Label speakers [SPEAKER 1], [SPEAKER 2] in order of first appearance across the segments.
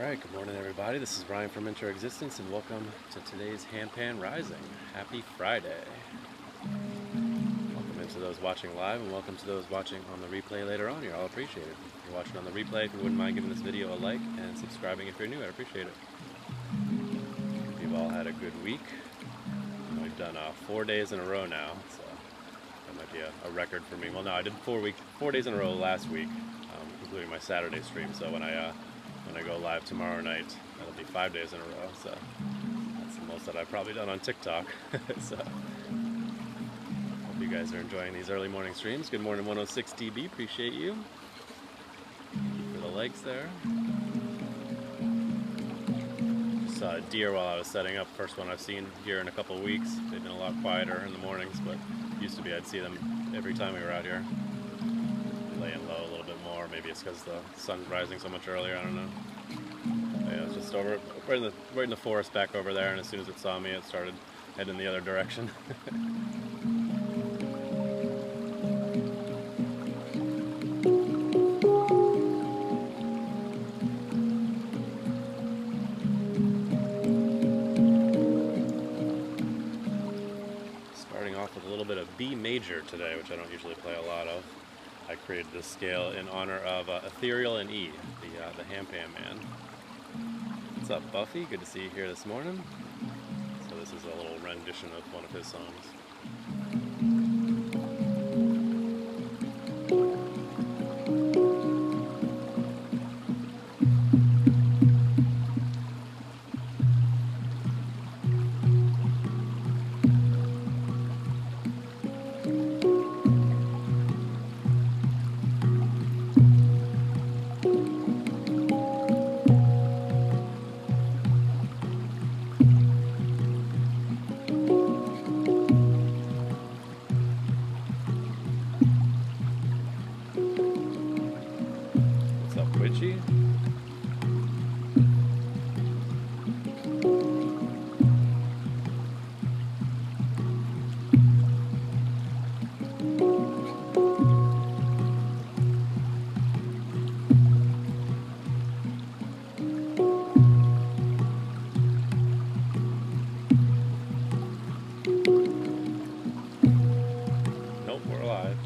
[SPEAKER 1] Alright, good morning everybody. This is Ryan from Intro Existence and welcome to today's Handpan Rising. Happy Friday. Welcome into those watching live and welcome to those watching on the replay later on. You're all appreciated. If you're watching on the replay, if you wouldn't mind giving this video a like and subscribing if you're new, I'd appreciate it. Hope you've all had a good week. We've done 4 days in a row now, so that might be a record for me. Well, no, I did 4 days in a row last week, including my Saturday stream, so when I go live tomorrow night, that'll be 5 days in a row, so that's the most that I've probably done on TikTok. So hope you guys are enjoying these early morning streams. Good morning 106 DB, appreciate you. Thank you for the likes there. Just saw a deer while I was setting up, first one I've seen here in a couple of weeks. They've been a lot quieter in the mornings, but used to be I'd see them every time we were out here. Laying low a little bit more. Maybe it's because the sun's rising so much earlier, I don't know. But yeah, it was just over right in the forest back over there, and as soon as it saw me it started heading the other direction. Starting off with a little bit of B major today, which I don't usually play a lot of. I created this scale in honor of Ethereal and E, the Handpan man. What's up, Buffy? Good to see you here this morning. So this is a little rendition of one of his songs. Witchy? Nope, we're alive.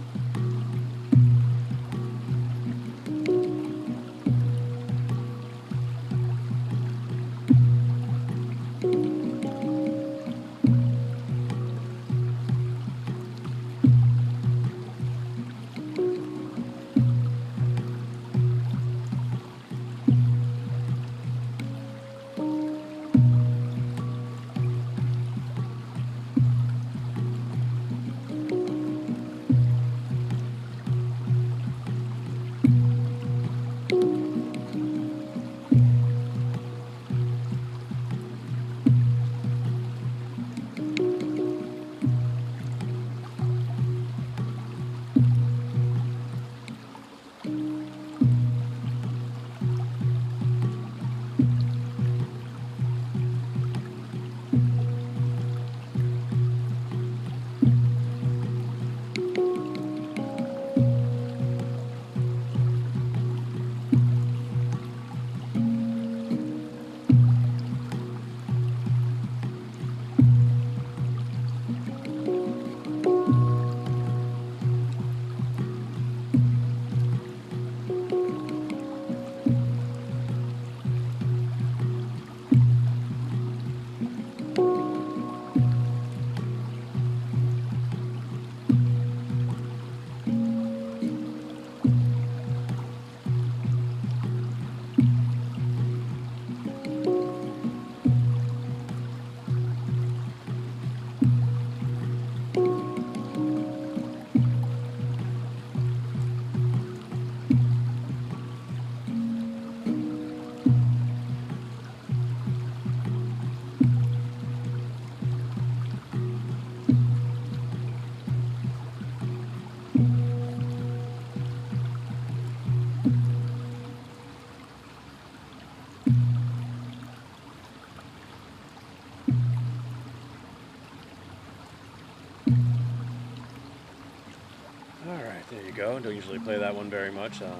[SPEAKER 1] Alright, there you go. Don't usually play that one very much. A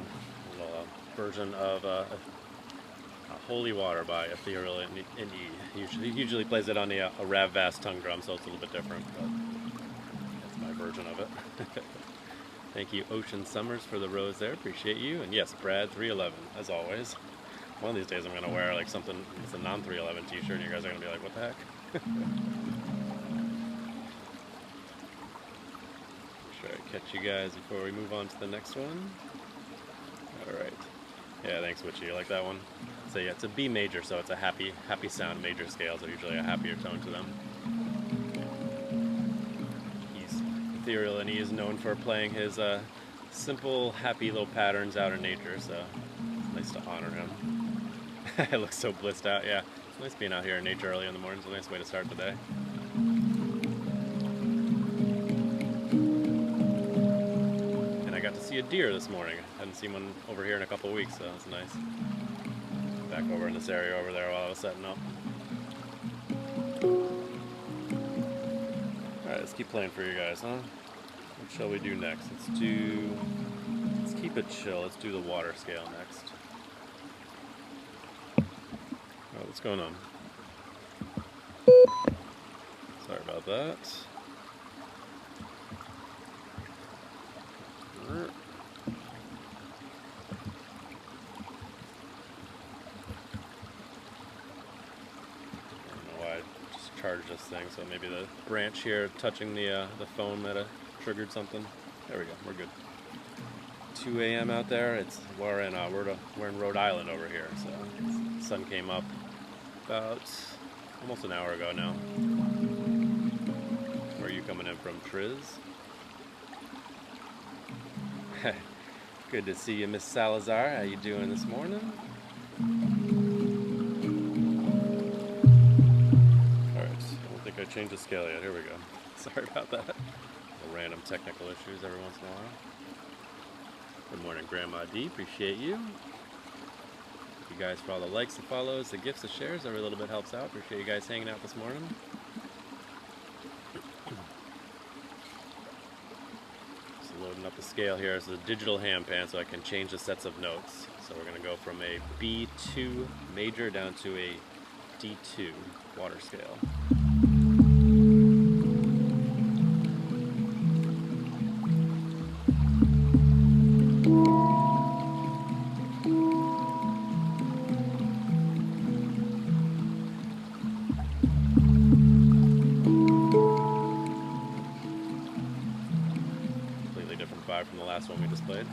[SPEAKER 1] little version of Holy Water by Ethereal and E. Usually plays it on the a Rav Vass tongue drum, so it's a little bit different, but that's my version of it. Thank you, Ocean Summers, for the rose there. Appreciate you. And yes, Brad 311, as always. One of these days I'm going to wear like something, it's a non-311 t-shirt, and you guys are going to be like, what the heck? Sure, I catch you guys before we move on to the next one. Alright. Yeah, thanks, Witchy. You like that one? So yeah, it's a B major, so it's a happy sound. Major scales are usually a happier tone to them. Ethereal, and he is known for playing his simple, happy little patterns out in nature, so it's nice to honor him. It looks so blissed out, yeah. It's nice being out here in nature early in the morning. It's a nice way to start the day. And I got to see a deer this morning. I hadn't seen one over here in a couple of weeks, so it's nice. Back over in this area over there while I was setting up. Alright, let's keep playing for you guys, huh? What shall we do next? Let's keep it chill. Let's do the water scale next. Oh, what's going on? Sorry about that. Charge this thing, so maybe the branch here touching the foam that triggered something. There we go, we're good. 2 a.m. out there. We're in Rhode Island over here, so the sun came up about almost an hour ago now. Where are you coming in from, Triz? Good to see you, Miss Salazar. How you doing this morning? I changed the scale yet. Here we go. Sorry about that. The random technical issues every once in a while. Good morning, Grandma D. Appreciate you. Thank you guys for all the likes, the follows, the gifts, the shares. Every little bit helps out. Appreciate you guys hanging out this morning. Just loading up the scale here. It's a digital handpan, so I can change the sets of notes. So we're going to go from a B2 major down to a D2 water scale. From the last one we just played.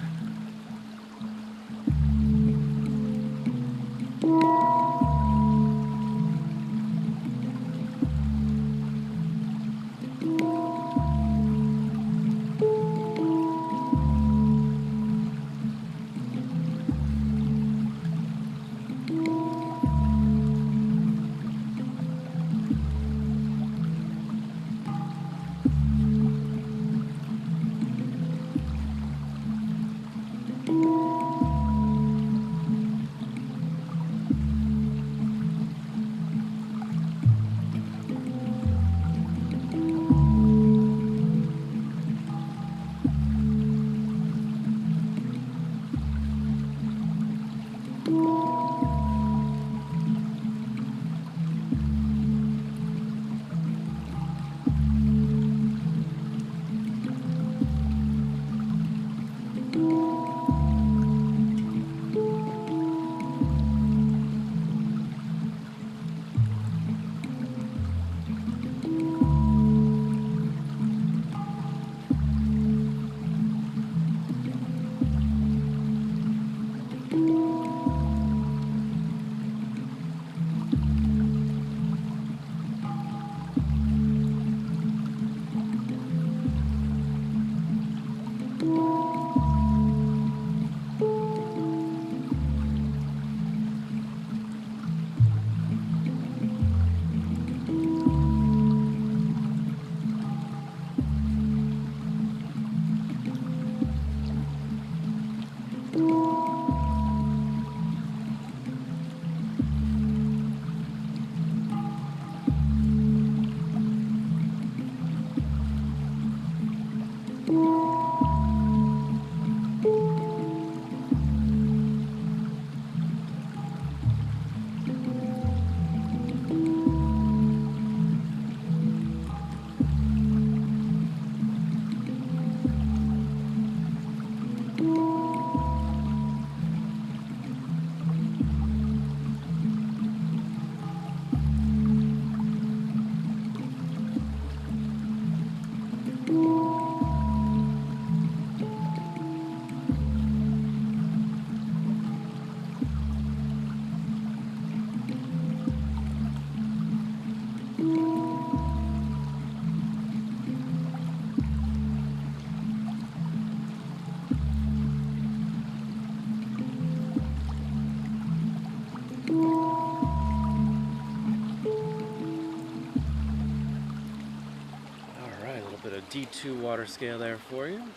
[SPEAKER 1] D2 water scale there for you. Thank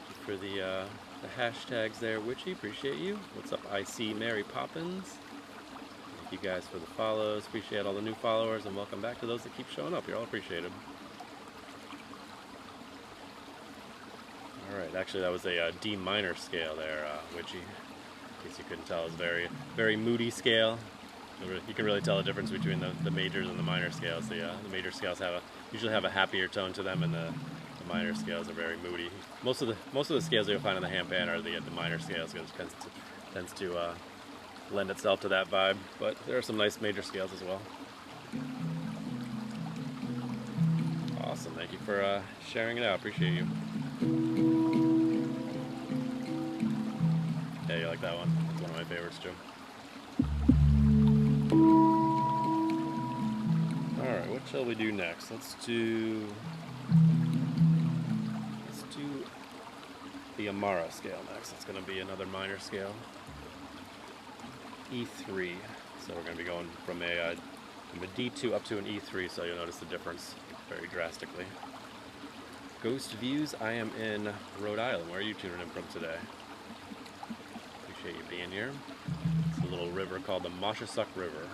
[SPEAKER 1] you for the hashtags there, Witchy. Appreciate you. What's up, IC Mary Poppins? Thank you guys for the follows. Appreciate all the new followers, and welcome back to those that keep showing up. You're all appreciated. Alright, actually that was a D minor scale there, Witchy. In case you couldn't tell, it's very, very moody scale. You can really tell the difference between the majors and the minor scales. The major scales usually have a happier tone to them, and the minor scales are very moody. Most of the scales you'll find in the Handpan are the minor scales, because it tends to lend itself to that vibe. But there are some nice major scales as well. Awesome, thank you for sharing it out. Appreciate you. Yeah, you like that one? It's one of my favorites too. Alright, what shall we do next? Let's do the Amara scale next. It's going to be another minor scale. E3. So we're going to be going from a D2 up to an E3, so you'll notice the difference very drastically. Ghost Views, I am in Rhode Island. Where are you tuning in from today? Appreciate you being here. It's a little river called the Moshassuck River.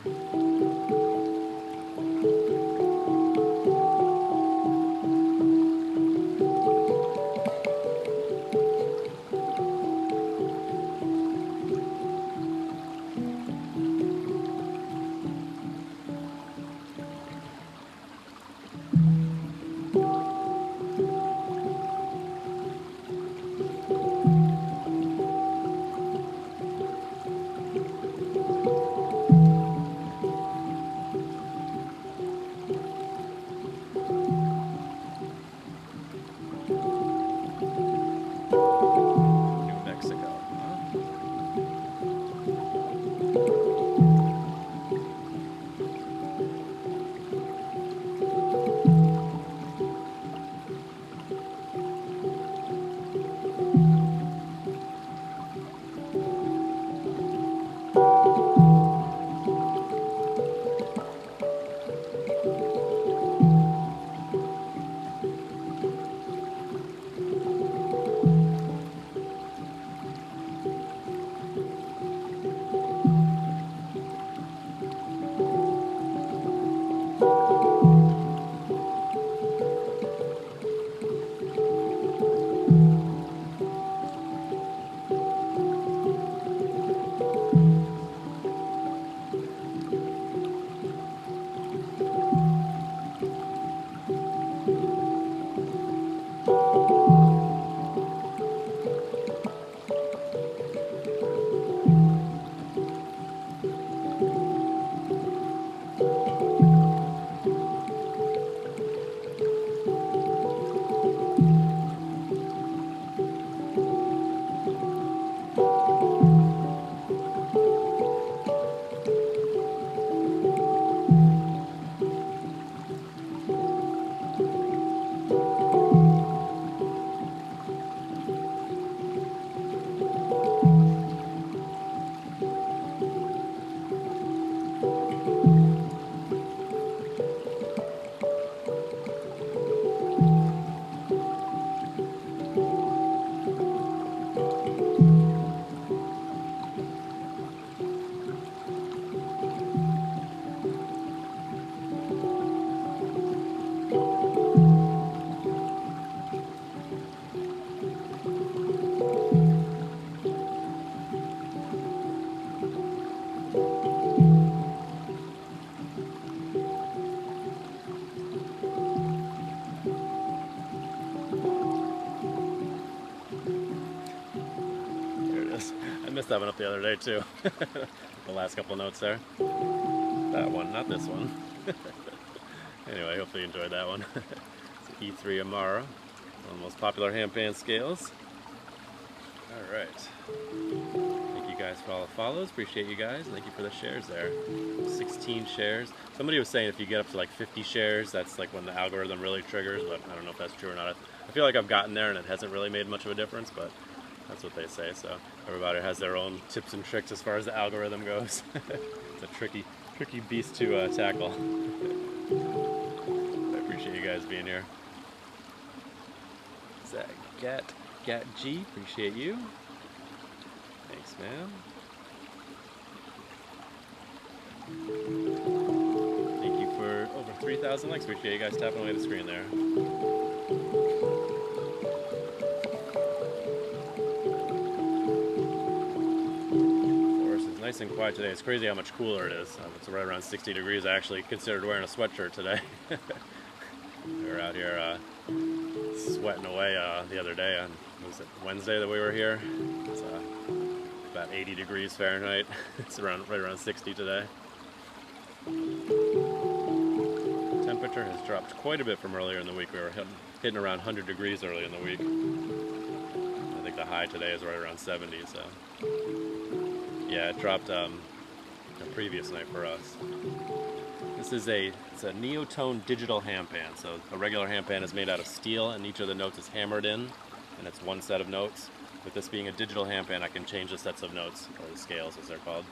[SPEAKER 1] missed that one up the other day too. The last couple notes there. That one, not this one. Anyway, hopefully you enjoyed that one. It's an E3 Amara, one of the most popular handpan scales. Alright. Thank you guys for all the follows. Appreciate you guys. Thank you for the shares there. 16 shares. Somebody was saying if you get up to like 50 shares, that's like when the algorithm really triggers, but I don't know if that's true or not. I feel like I've gotten there and it hasn't really made much of a difference, but that's what they say. So everybody has their own tips and tricks as far as the algorithm goes. It's a tricky beast to tackle. I appreciate you guys being here. Is that Gat G? Appreciate you. Thanks, man. Thank you for over 3,000 likes. Appreciate you guys tapping away the screen there. Forest is nice and quiet today. It's crazy how much cooler it is. It's right around 60 degrees. I actually considered wearing a sweatshirt today. We were out here sweating away the other day. Was it Wednesday that we were here? It's about 80 degrees Fahrenheit. It's right around 60 today. Temperature has dropped quite a bit from earlier in the week. We were hitting around 100 degrees early in the week. I think the high today is right around 70. So yeah, it dropped the previous night for us. This is it's a Neotone digital handpan. So a regular handpan is made out of steel, and each of the notes is hammered in, and it's one set of notes. With this being a digital handpan, I can change the sets of notes, or the scales as they're called.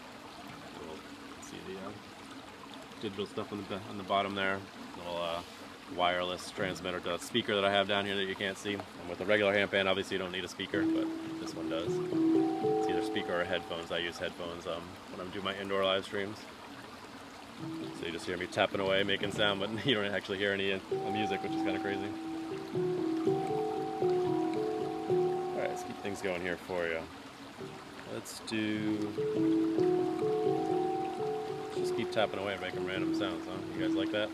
[SPEAKER 1] You'll see the digital stuff on the bottom there. Little wireless transmitter to a speaker that I have down here that you can't see. And with a regular handpan, obviously you don't need a speaker, but this one does. It's either speaker or headphones. I use headphones when I'm doing my indoor live streams. So you just hear me tapping away, making sound, but you don't actually hear any music, which is kind of crazy. Alright, let's keep things going here for you. Let's just keep tapping away and making random sounds, huh? You guys like that?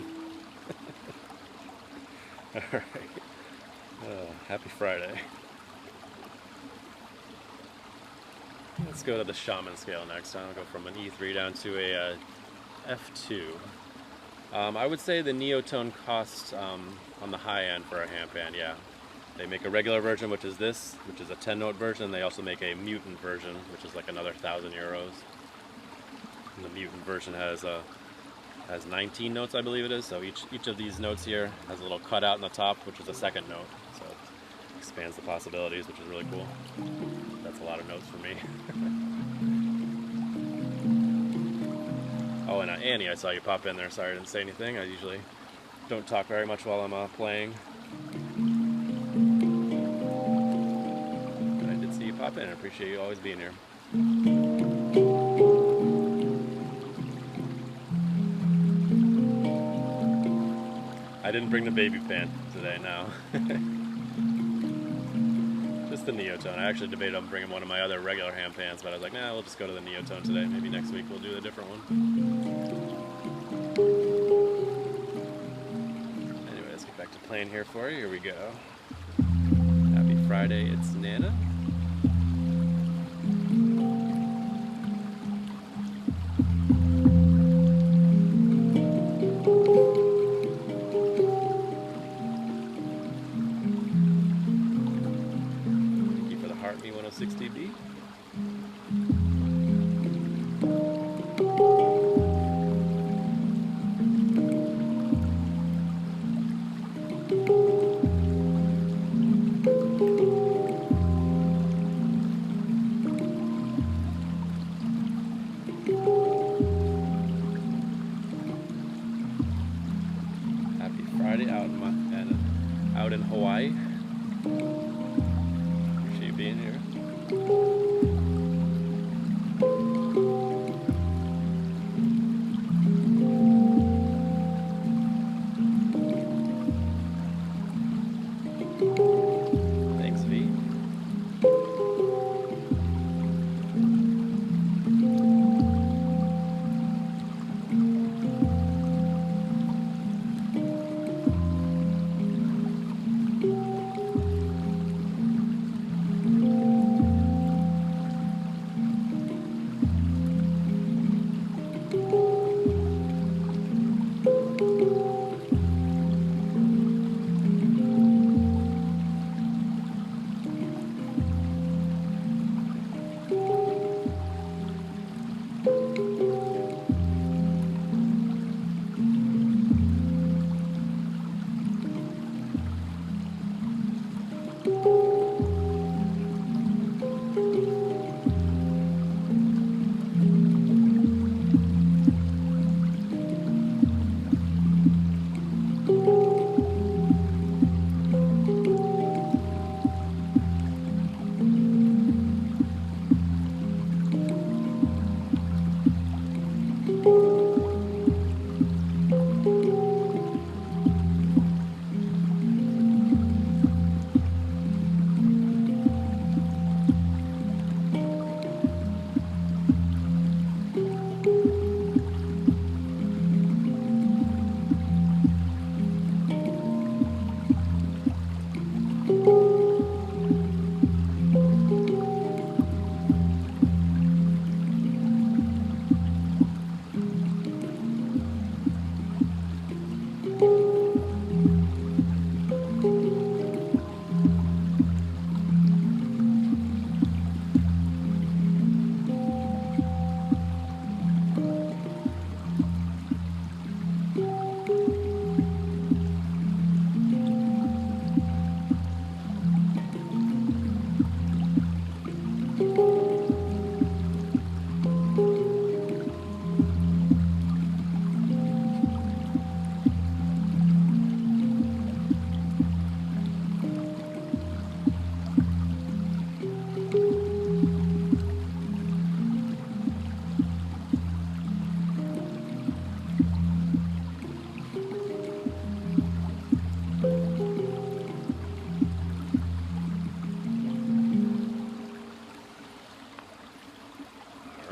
[SPEAKER 1] Alright. Happy Friday. Let's go to the Shaman scale next. I'll go from an E3 down to a F2. I would say the Neotone costs on the high end for a handpan, yeah. They make a regular version, which is this, which is a 10-note version. They also make a mutant version, which is like another 1,000 euros. And the mutant version has 19 notes, I believe it is. So each of these notes here has a little cutout in the top, which is a second note. So it expands the possibilities, which is really cool. That's a lot of notes for me. Oh, and Annie, I saw you pop in there. Sorry I didn't say anything. I usually don't talk very much while I'm playing. But I did see you pop in. I appreciate you always being here. I didn't bring the baby pan today, no. Just the Neotone. I actually debated on bringing one of my other regular hand pans, but I was like, nah, we'll just go to the Neotone today. Maybe next week we'll do a different one. Anyway, let's get back to playing here for you. Here we go. Happy Friday, it's Nana. B160B. Happy Friday out in Hawaii. Appreciate you being here. Thanks, V.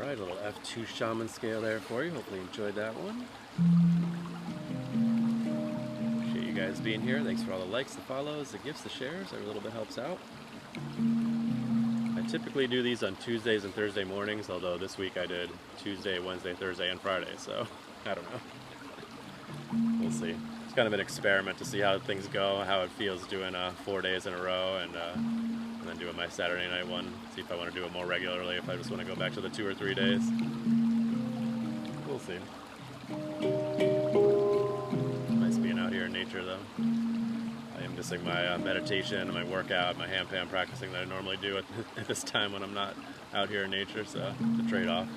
[SPEAKER 1] Alright, a little F2 shaman scale there for you. Hopefully you enjoyed that one. Appreciate you guys being here. Thanks for all the likes, the follows, the gifts, the shares. Every little bit helps out. I typically do these on Tuesdays and Thursday mornings, although this week I did Tuesday, Wednesday, Thursday, and Friday, so I don't know. We'll see. It's kind of an experiment to see how things go, how it feels doing 4 days in a row, and then doing my Saturday night one. See if I want to do it more regularly, if I just want to go back to the 2 or 3 days. We'll see. Nice being out here in nature though. I am missing my meditation, my workout, my handpan practicing that I normally do at this time when I'm not out here in nature, so it's a trade-off.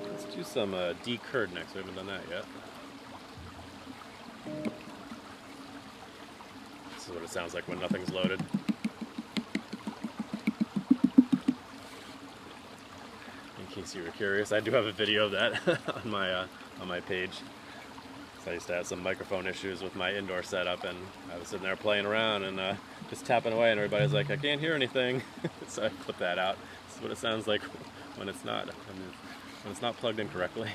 [SPEAKER 1] Let's do some D-curd next. We haven't done that yet. This is what it sounds like when nothing's loaded. In case you were curious, I do have a video of that on my page. So I used to have some microphone issues with my indoor setup, and I was sitting there playing around and just tapping away, and everybody's like, "I can't hear anything." So I put that out. This is what it sounds like when it's not. When it's not plugged in correctly.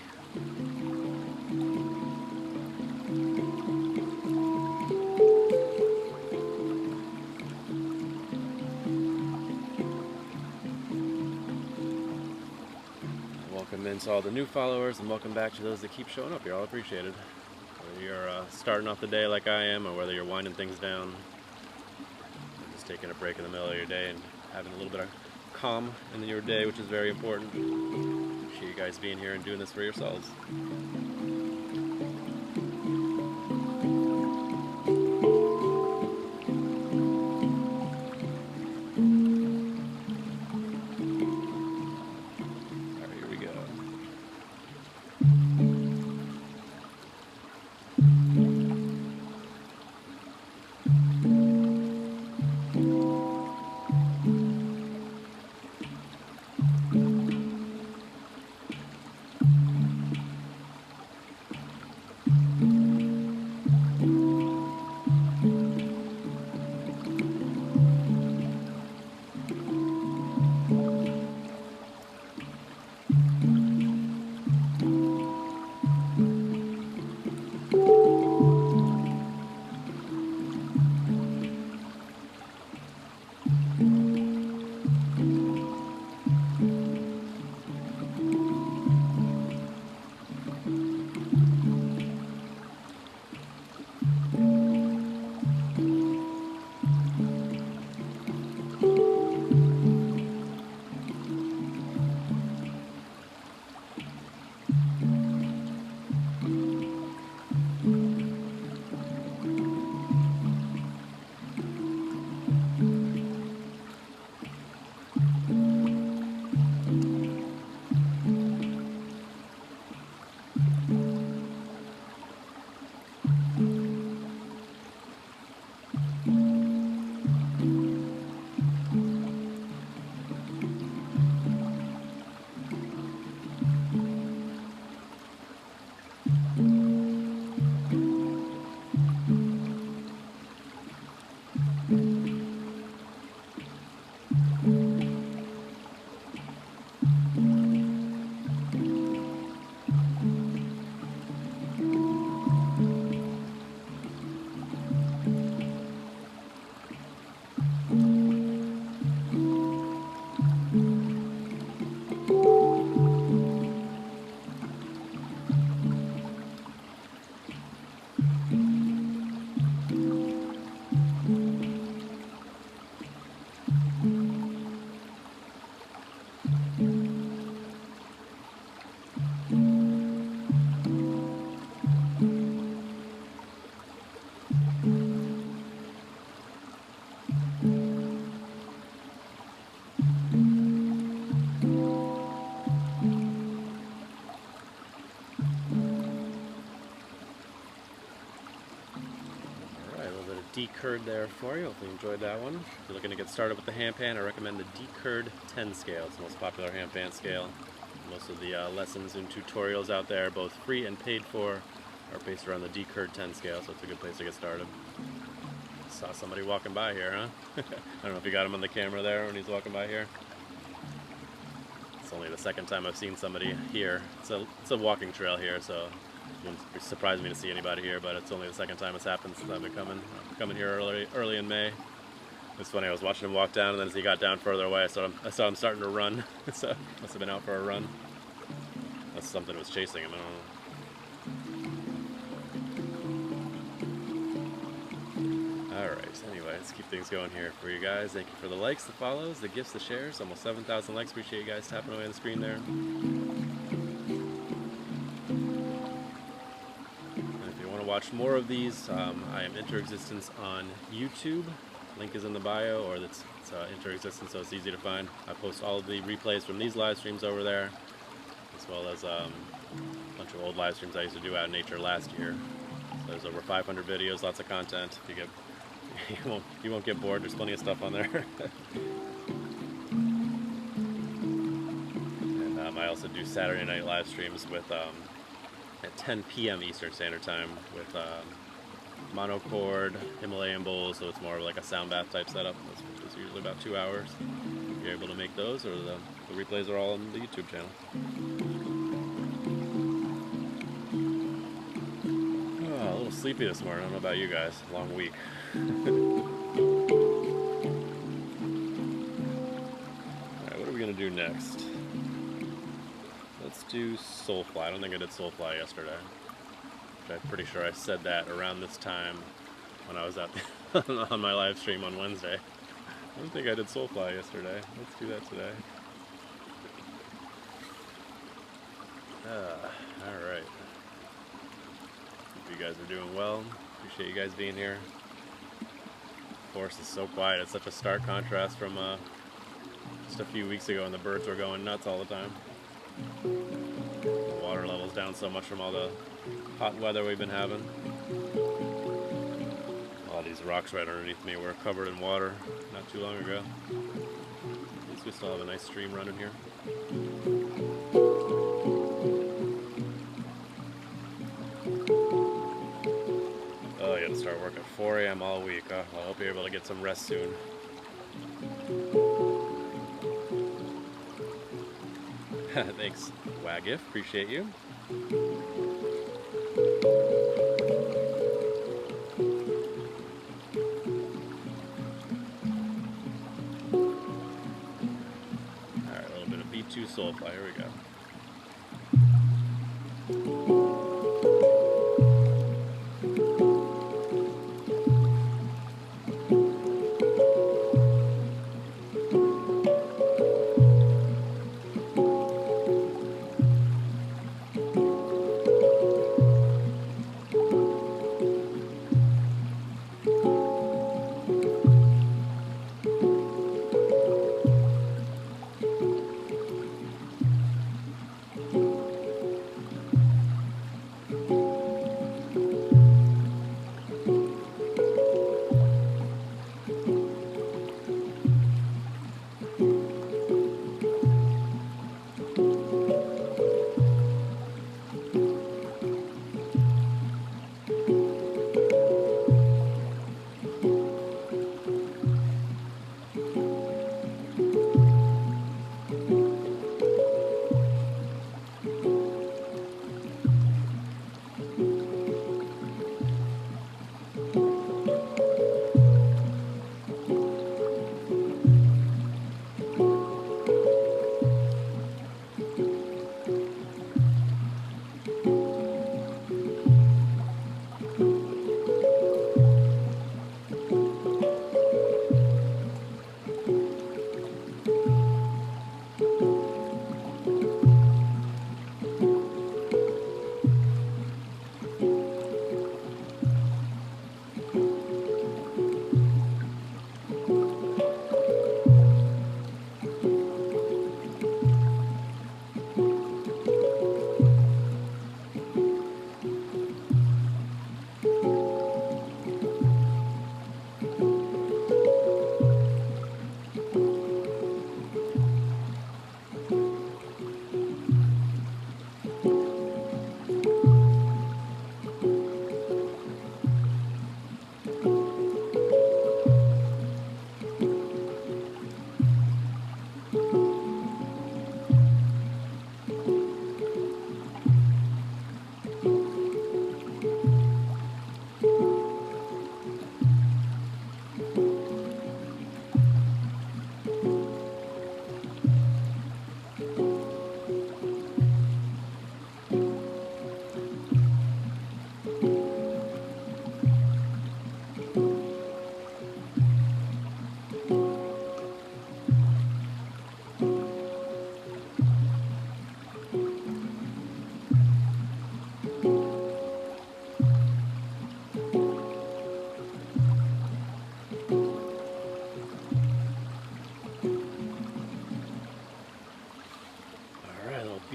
[SPEAKER 1] Welcome in to all the new followers, and welcome back to those that keep showing up. You're all appreciated. Whether you're starting off the day like I am, or whether you're winding things down, or just taking a break in the middle of your day and having a little bit of calm in your day, which is very important. Appreciate you guys being here and doing this for yourselves. Alright, here we go. decurred there for you. Hopefully you enjoyed that one. If you're looking to get started with the Handpan, I recommend the decurred 10 scale. It's the most popular Handpan scale. Most of the lessons and tutorials out there, both free and paid for, are based around the decurred 10 scale, so it's a good place to get started. Saw somebody walking by here, huh? I don't know if you got him on the camera there when he's walking by here. It's only the second time I've seen somebody here. It's a walking trail here, so it wouldn't surprise me to see anybody here, but it's only the second time it's happened since I've been coming here early in May. It's funny, I was watching him walk down, and then as he got down further away, I saw him starting to run. So must have been out for a run. That's something that was chasing him, I don't know. Alright, anyway, let's keep things going here for you guys. Thank you for the likes, the follows, the gifts, the shares. Almost 7,000 likes. Appreciate you guys tapping away on the screen there. And if you want to watch more of these, I am Interexistence on YouTube. Link is in the bio, or it's Interexistence, so it's easy to find. I post all of the replays from these live streams over there, as well as a bunch of old live streams I used to do out in nature last year. So there's over 500 videos, lots of content. If you get you won't get bored. There's plenty of stuff on there. And I also do Saturday night live streams with at 10 p.m. Eastern Standard Time with monochord Himalayan bowls, so it's more of like a sound bath type setup. It's usually about 2 hours. If you're able to make those, or the replays are all on the YouTube channel. Oh, a little sleepy this morning. I don't know about you guys. Long week. Alright, what are we going to do next? Let's do Soulfly. I don't think I did Soulfly yesterday. I'm pretty sure I said that around this time when I was out on my live stream on Wednesday. I don't think I did Soulfly yesterday. Let's do that today. Alright. Hope you guys are doing well. Appreciate you guys being here. The forest is so quiet. It's such a stark contrast from just a few weeks ago when the birds were going nuts all the time. The water level's down so much from all the hot weather we've been having. All these rocks right underneath me were covered in water not too long ago. At least we still have a nice stream running here. Oh, you gotta start work at 4 a.m. all week. Well, I hope you're able to get some rest soon. Thanks, Wagif. Appreciate you. Alright, a little bit of B2 Soulfly. Here we go.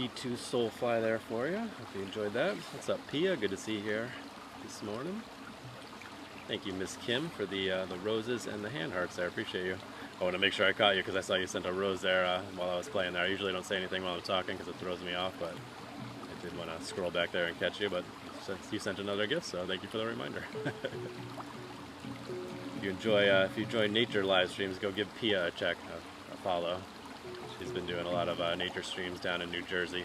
[SPEAKER 1] B2 Soulfly there for you. Hope you enjoyed that. What's up, Pia? Good to see you here this morning. Thank you, Miss Kim, for the roses and the hand hearts there. I appreciate you. I want to make sure I caught you because I saw you sent a rose there while I was playing there. I usually don't say anything while I'm talking because it throws me off, but I did want to scroll back there and catch you, but you sent another gift, so thank you for the reminder. If you enjoy nature live streams, go give Pia a check, a follow. She's been doing a lot of nature streams down in New Jersey.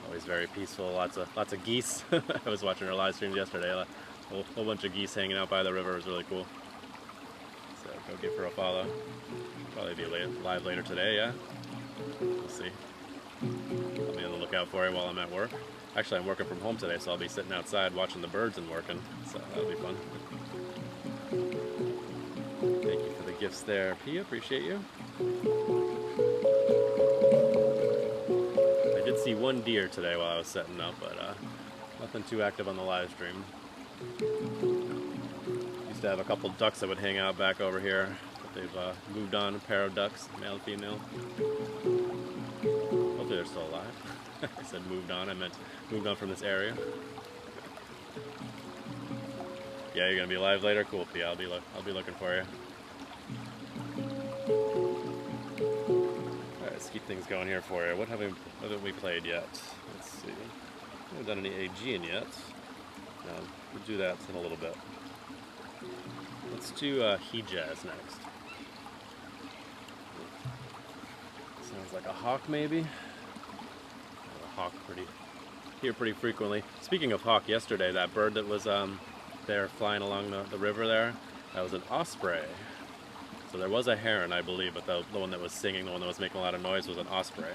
[SPEAKER 1] Always very peaceful, lots of geese. I was watching her live streams yesterday. A whole bunch of geese hanging out by the river. It was really cool. So go give her a follow. Probably be live later today, yeah? We'll see. I'll be on the lookout for you while I'm at work. Actually, I'm working from home today, so I'll be sitting outside watching the birds and working. So that'll be fun. Thank you for the gifts there, Pia. Appreciate you. I did see one deer today while I was setting up, but nothing too active on the live stream. Used to have a couple ducks that would hang out back over here, but they've moved on. A pair of ducks, male and female. Hopefully they're still alive. I said moved on. I meant moved on from this area. Yeah, you're gonna be live later. Cool, P. I'll be looking for you. All right, let's keep things going here for you. What haven't we played yet? Let's see. We haven't done any AGing yet. No, we'll do that in a little bit. Let's do Hejaz next. Sounds like a hawk, maybe. A hawk pretty frequently. Speaking of hawk, yesterday that bird that was there flying along the river there, that was an osprey. So there was a heron, I believe, but the one that was singing, the one that was making a lot of noise, was an osprey.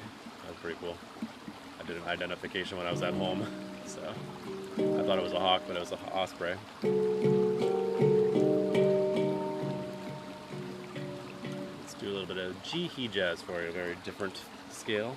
[SPEAKER 1] That was pretty cool. I did an identification when I was at home, so I thought it was a hawk, but it was an osprey. Let's do a little bit of G Hejaz for you, a very different scale.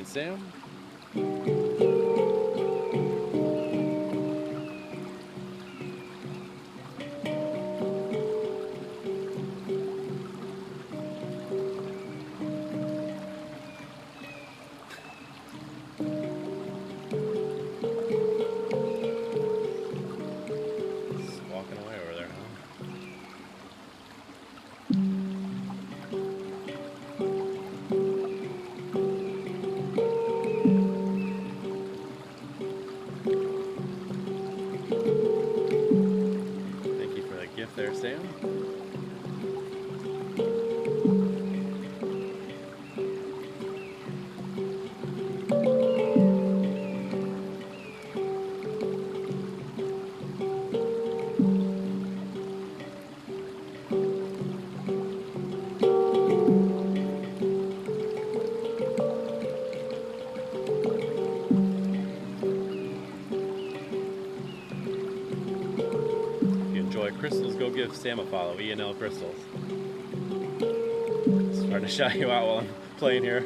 [SPEAKER 1] Sam? There, Sam. Crystals, go give Sam a follow. E&L Crystals. Just trying to shout you out while I'm playing here.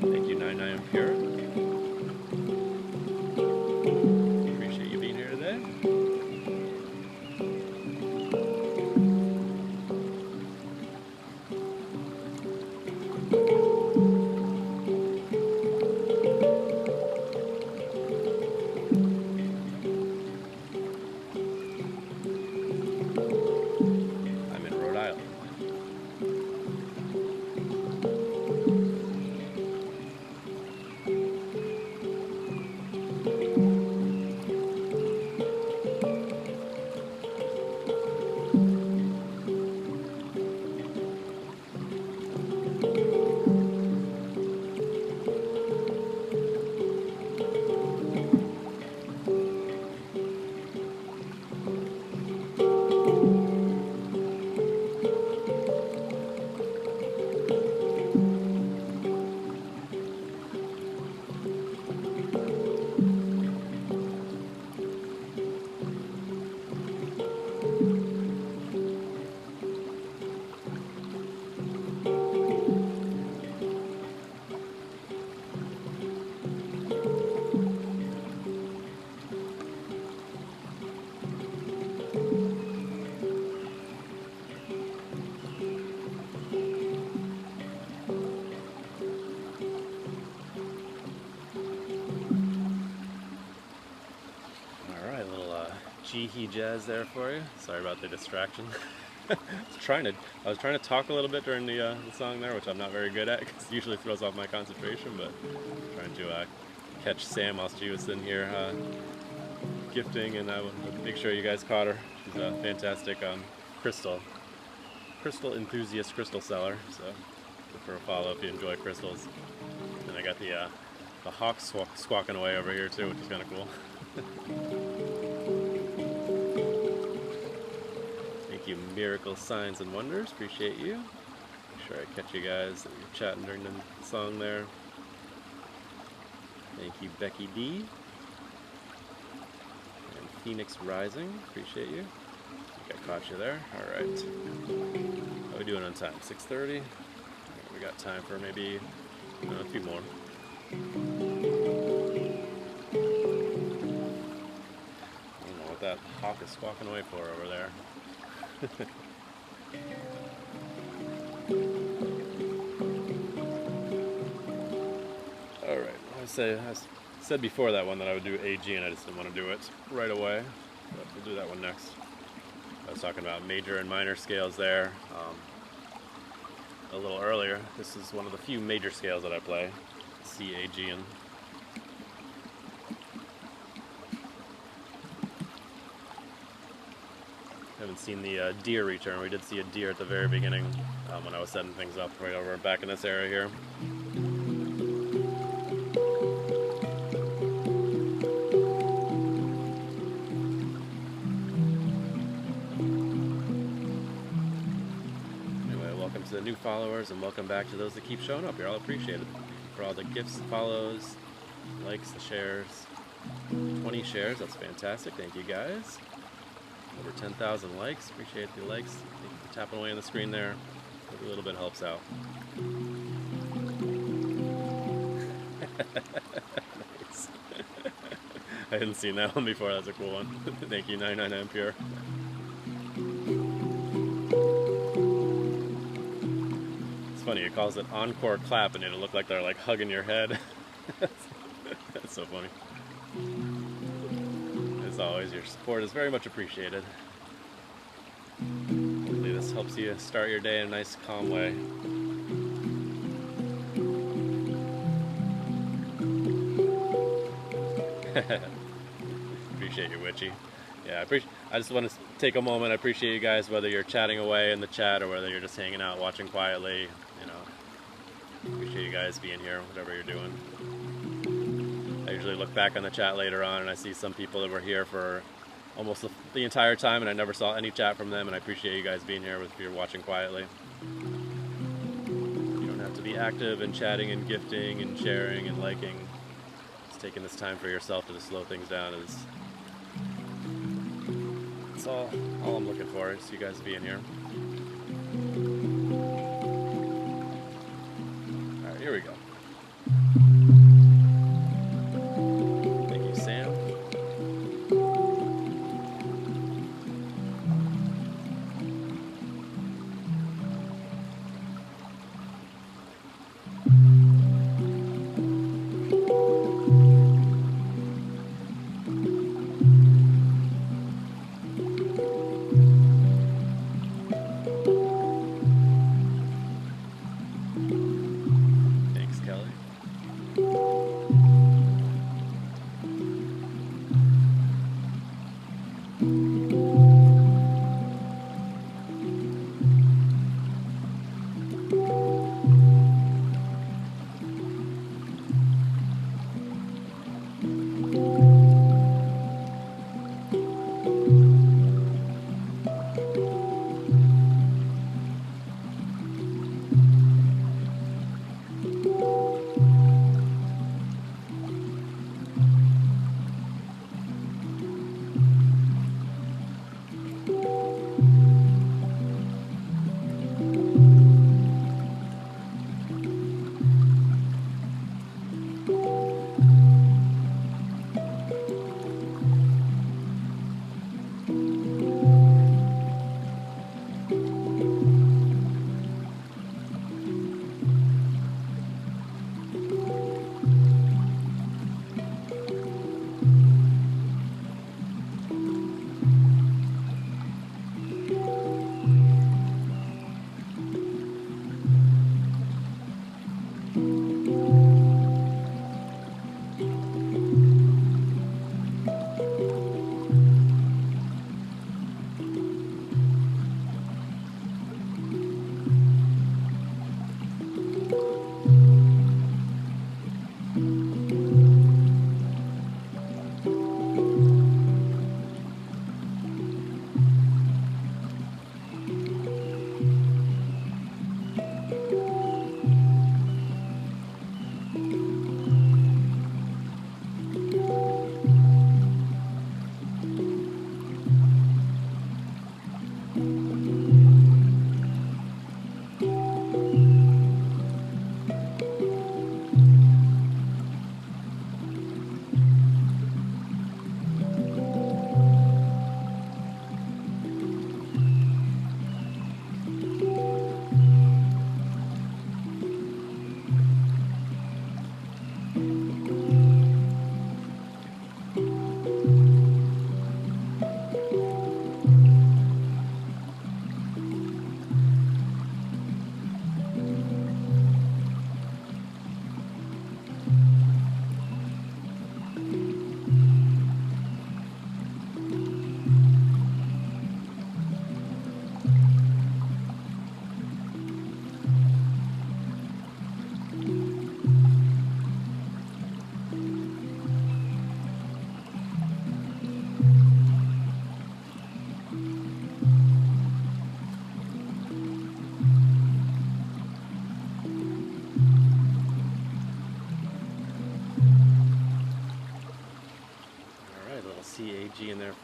[SPEAKER 1] Thank you, 99 Pure. Appreciate you being here today. Sheehy jazz there for you. Sorry about the distraction. I was trying to talk a little bit during the song there, which I'm not very good at because it usually throws off my concentration, but trying to catch Sam while she was in here gifting, and I will make sure you guys caught her. She's a fantastic crystal enthusiast, crystal seller, so look for a follow if you enjoy crystals. And I got the hawk squawking away over here too, which is kind of cool. Thank you, Miracle Signs and Wonders. Appreciate you. Make sure I catch you guys that you're chatting during the song there. Thank you, Becky D. And Phoenix Rising. Appreciate you. I think I caught you there. All right. How are we doing on time? 6:30. We got time for maybe a few more. I don't know what that hawk is squawking away for over there. Alright, I said before that one that I would do AG, and I just didn't want to do it right away, but we'll do that one next. I was talking about major and minor scales there a little earlier. This is one of the few major scales that I play, C, A, G, and haven't seen the deer return. We did see a deer at the very beginning when I was setting things up right over back in this area here. Anyway, welcome to the new followers and welcome back to those that keep showing up. You're all appreciated. For all the gifts, follows, likes, the shares. 20 shares, that's fantastic. Thank you guys. Over 10,000 likes. Appreciate the likes. Thank you for tapping away on the screen there. Every little bit helps out. Nice. I hadn't seen that one before. That's a cool one. Thank you, 999 Pure. It's funny, it calls it encore clap and it'll look like they're like hugging your head. That's so funny. As always, your support is very much appreciated. Hopefully this helps you start your day in a nice, calm way. Appreciate you, Witchy. Yeah, I just want to take a moment. I appreciate you guys, whether you're chatting away in the chat or whether you're just hanging out, watching quietly. You know, appreciate you guys being here, whatever you're doing. I usually look back on the chat later on and I see some people that were here for almost the entire time and I never saw any chat from them, and I appreciate you guys being here if you're watching quietly. You don't have to be active and chatting and gifting and sharing and liking. Just taking this time for yourself to just slow things down is that's all I'm looking for, is you guys being here. Alright, here we go.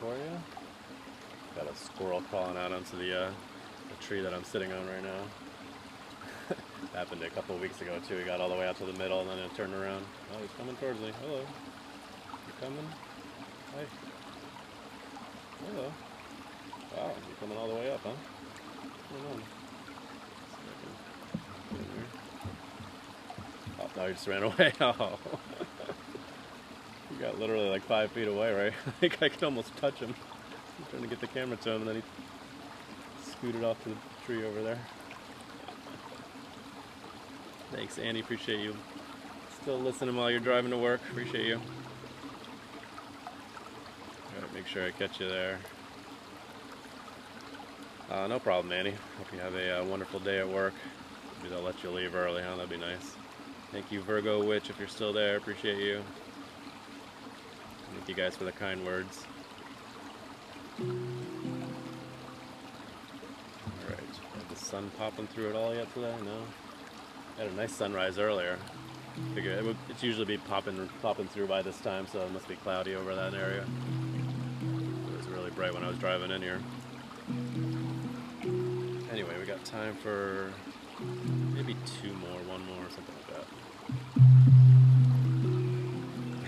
[SPEAKER 1] for you. Got a squirrel crawling out onto the tree that I'm sitting on right now. Happened a couple of weeks ago too. He got all the way out to the middle and then it turned around. Oh, he's coming towards me. Hello. You coming? Hi. Hello. Wow, you're coming all the way up, huh? What's going on? Oh, no, he just ran away. Oh. He got literally like 5 feet away, right? I think I could almost touch him. I'm trying to get the camera to him and then he scooted off to the tree over there. Thanks, Andy. Appreciate you still listening while you're driving to work. Appreciate you. Alright, make sure I catch you there. No problem, Andy. Hope you have a wonderful day at work. Maybe they'll let you leave early, huh? That'd be nice. Thank you, Virgo Witch, if you're still there. Appreciate you. Thank you guys for the kind words. Alright, had the sun popping through it all yet today? No? Had a nice sunrise earlier. Figure it's usually be popping through by this time, so it must be cloudy over that area. It was really bright when I was driving in here. Anyway, we got time for maybe 2 more, 1 more, something like that.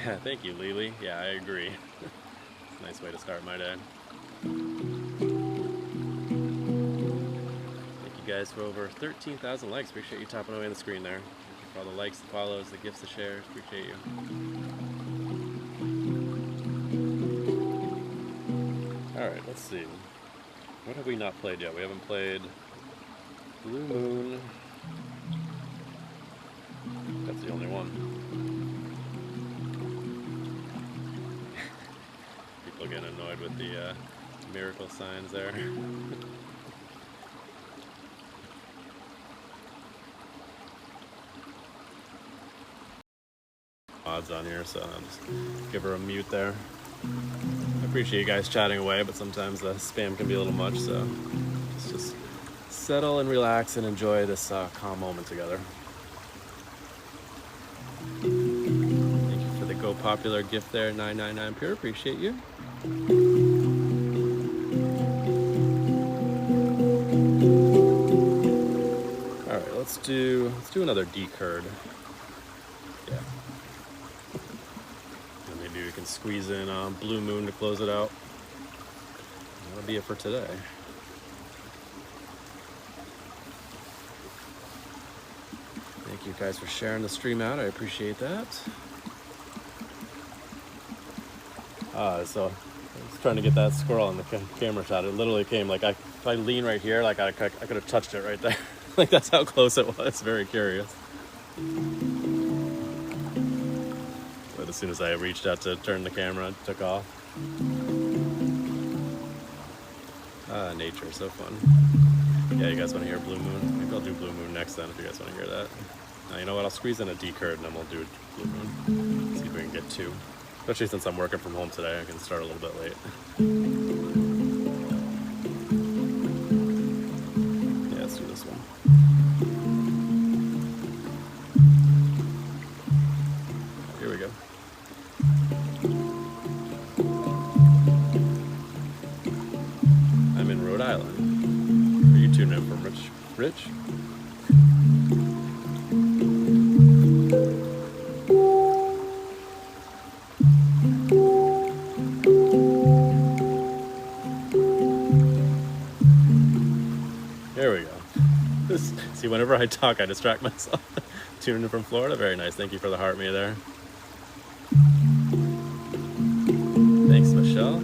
[SPEAKER 1] Yeah, thank you, Lily. Yeah, I agree. It's a nice way to start my day. Thank you guys for over 13,000 likes. Appreciate you topping away on the screen there. Thank you for all the likes, the follows, the gifts, the shares. Appreciate you. Alright, let's see. What have we not played yet? We haven't played Blue Moon. That's the only one. People getting annoyed with the miracle signs there. Odds on here, so I'll just give her a mute there. I appreciate you guys chatting away, but sometimes the spam can be a little much, so let's just settle and relax and enjoy this calm moment together. Thank you for the Go Popular gift there, 999 Pure. Appreciate you. All right, let's do another D-curd. Yeah. Maybe we can squeeze in Blue Moon to close it out. That'll be it for today. Thank you guys for sharing the stream out. I appreciate that. So I was trying to get that squirrel in the camera shot. It literally came like if I lean right here, like I could have touched it right there. Like that's how close it was. Very curious. But as soon as I reached out to turn the camera, it took off. Nature, so fun. Yeah, you guys want to hear Blue Moon? Maybe I'll do Blue Moon next then if you guys want to hear that. You know what? I'll squeeze in a D-curd and then we'll do Blue Moon. See if we can get 2. Especially since I'm working from home today, I can start a little bit late. Yeah, let's do this one. Here we go. I'm in Rhode Island. Are you tuned in from Rich? There we go. See, whenever I talk, I distract myself. Tuning in from Florida. Very nice. Thank you for the heart me there. Thanks, Michelle.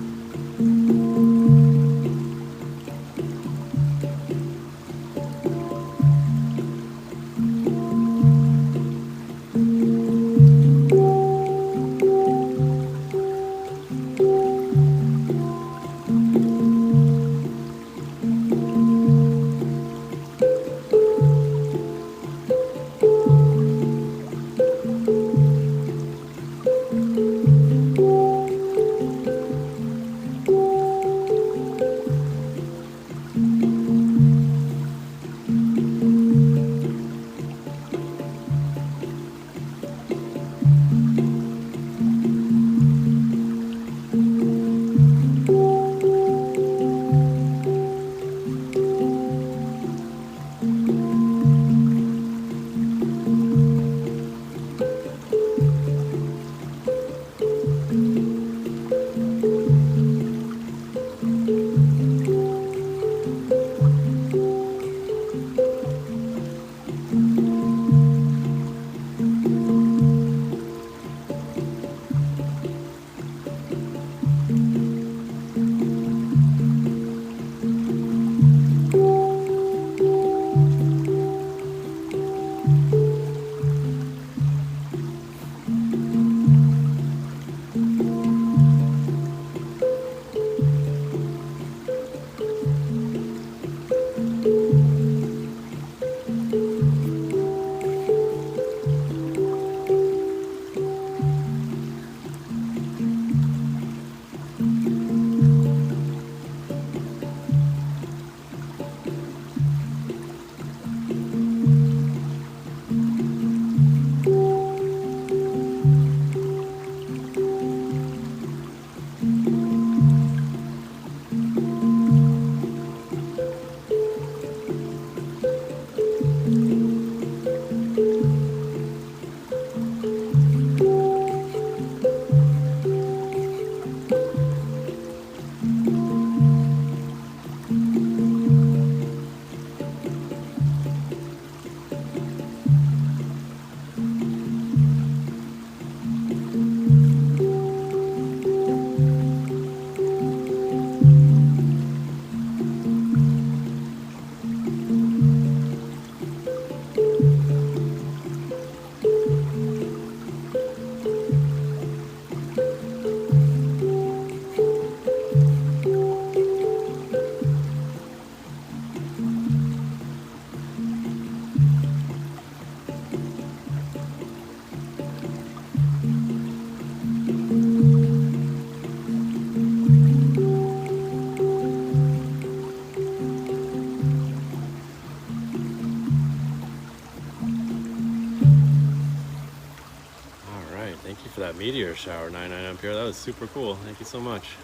[SPEAKER 1] Thank you for that meteor shower, 99 Ampere. That was super cool. Thank you so much.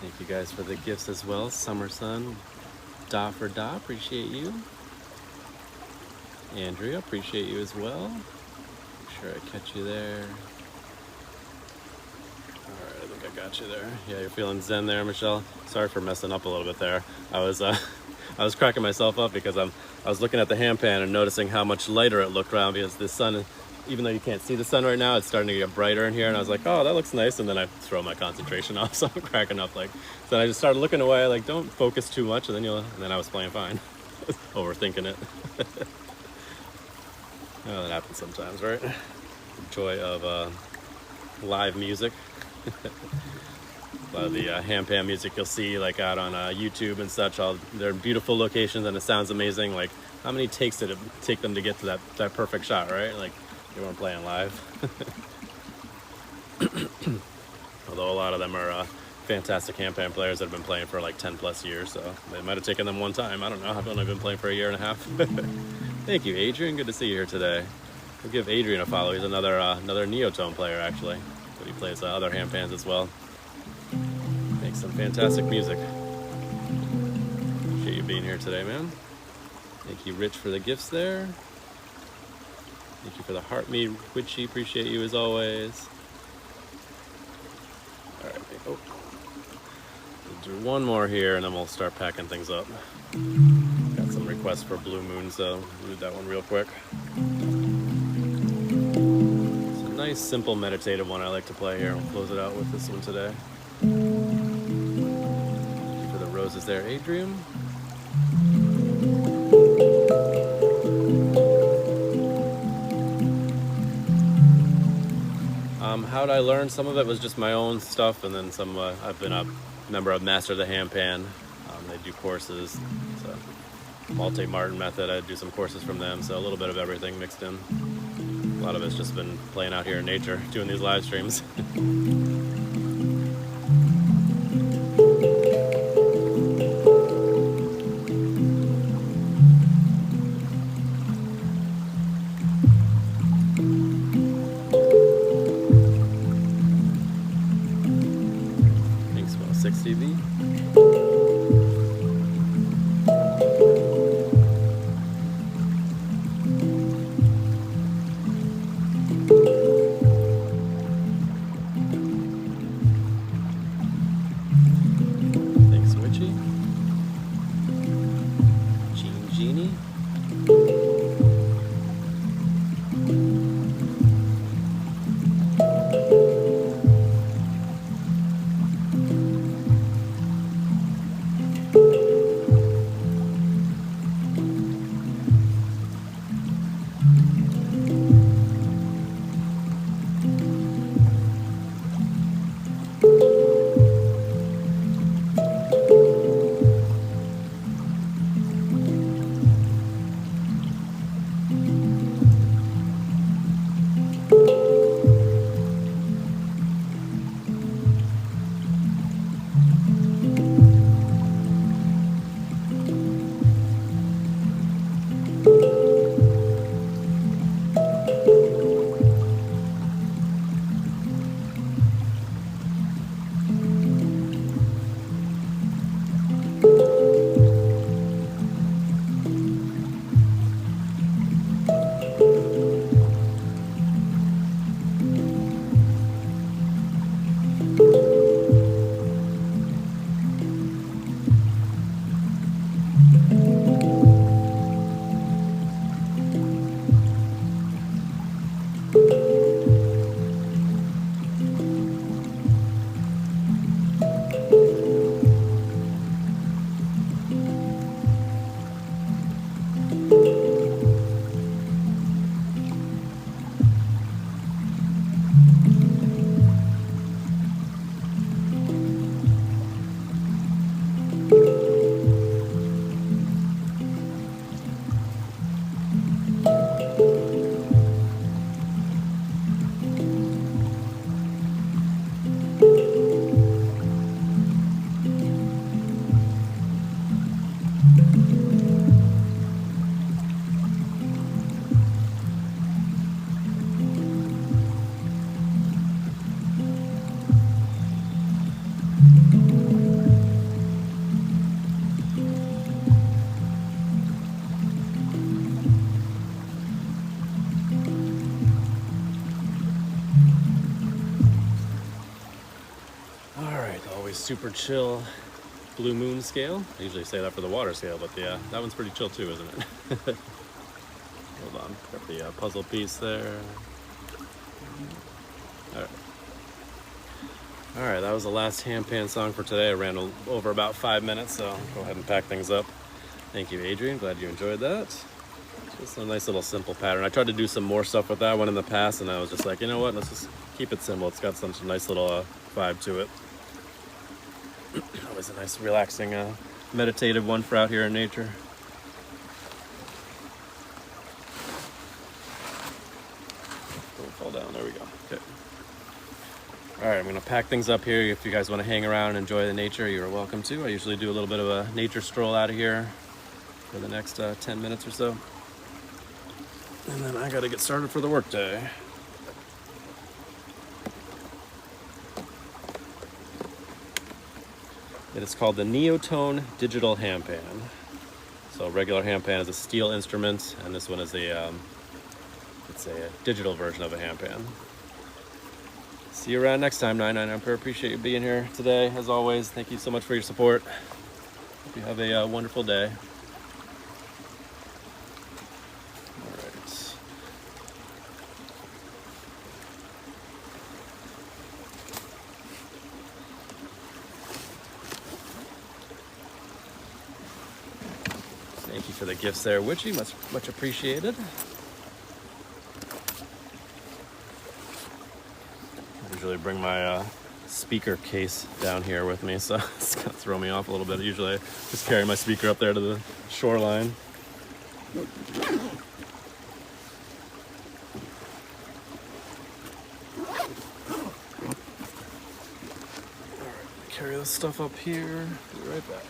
[SPEAKER 1] Thank you guys for the gifts as well. Summer Sun, Da for Da, appreciate you. Andrea, appreciate you as well. Make sure I catch you there. Alright, I think I got you there. Yeah, you're feeling zen there, Michelle. Sorry for messing up a little bit there. I was cracking myself up because I was looking at the handpan and noticing how much lighter it looked around, because the sun, even though you can't see the sun right now, it's starting to get brighter in here, and I was like, oh, that looks nice, and then I throw my concentration off, so I'm cracking up. Like, so I just started looking away, like, don't focus too much, and then I was playing fine. Overthinking it. Oh, that happens sometimes, right? The joy of live music. A lot of the handpan music you'll see like out on YouTube and such, they're in beautiful locations and it sounds amazing. Like, how many takes did it take them to get to that perfect shot, right? Like, they weren't playing live. Although a lot of them are fantastic handpan players that have been playing for like 10 plus years, so they might have taken them one time. I don't know. I've only been playing for a year and a half. Thank you, Adrian. Good to see you here today. We'll give Adrian a follow. He's another Neotone player, actually, but he plays other handpans as well. Makes some fantastic music. Appreciate you being here today, man. Thank you, Rich, for the gifts there. Thank you for the heart me, Witchy. Appreciate you as always. All right, we'll do one more here and then we'll start packing things up. Got some requests for Blue Moon, so we'll do that one real quick. It's a nice, simple, meditative one I like to play here. We'll close it out with this one today. Thank you for the roses there, Adrian. How did I learn? Some of it was just my own stuff, and then some, I've been a member of Master the Handpan. They do courses. So Malte-Martin method, I do some courses from them, so a little bit of everything mixed in. A lot of it's just been playing out here in nature, doing these live streams. Thanks, 160V. super chill blue moon scale. I usually say that for the water scale, but that one's pretty chill too, isn't it? Hold on, got the puzzle piece there. All right, that was the last Handpan song for today. I ran over about 5 minutes, so I'll go ahead and pack things up. Thank you, Adrian. Glad you enjoyed that. Just a nice little simple pattern. I tried to do some more stuff with that one in the past, and I was just like, you know what? Let's just keep it simple. It's got some nice little vibe to it. Always a nice, relaxing, meditative one for out here in nature. Don't fall down. There we go. Okay. All right, I'm gonna pack things up here. If you guys want to hang around and enjoy the nature, you're welcome to. I usually do a little bit of a nature stroll out of here for the next 10 minutes or so. And then I gotta get started for the workday. It is called the Neotone digital handpan. So regular handpan is a steel instrument, and this one is it's a digital version of a handpan. See you around next time, 99 Ampere. Appreciate you being here today. As always, thank you so much for your support. Hope you have a wonderful day. All right. Thank you for the gifts there, Witchy. Much appreciated. Usually bring my speaker case down here with me, so it's gonna throw me off a little bit. Usually I just carry my speaker up there to the shoreline. Alright, carry this stuff up here. Be right back.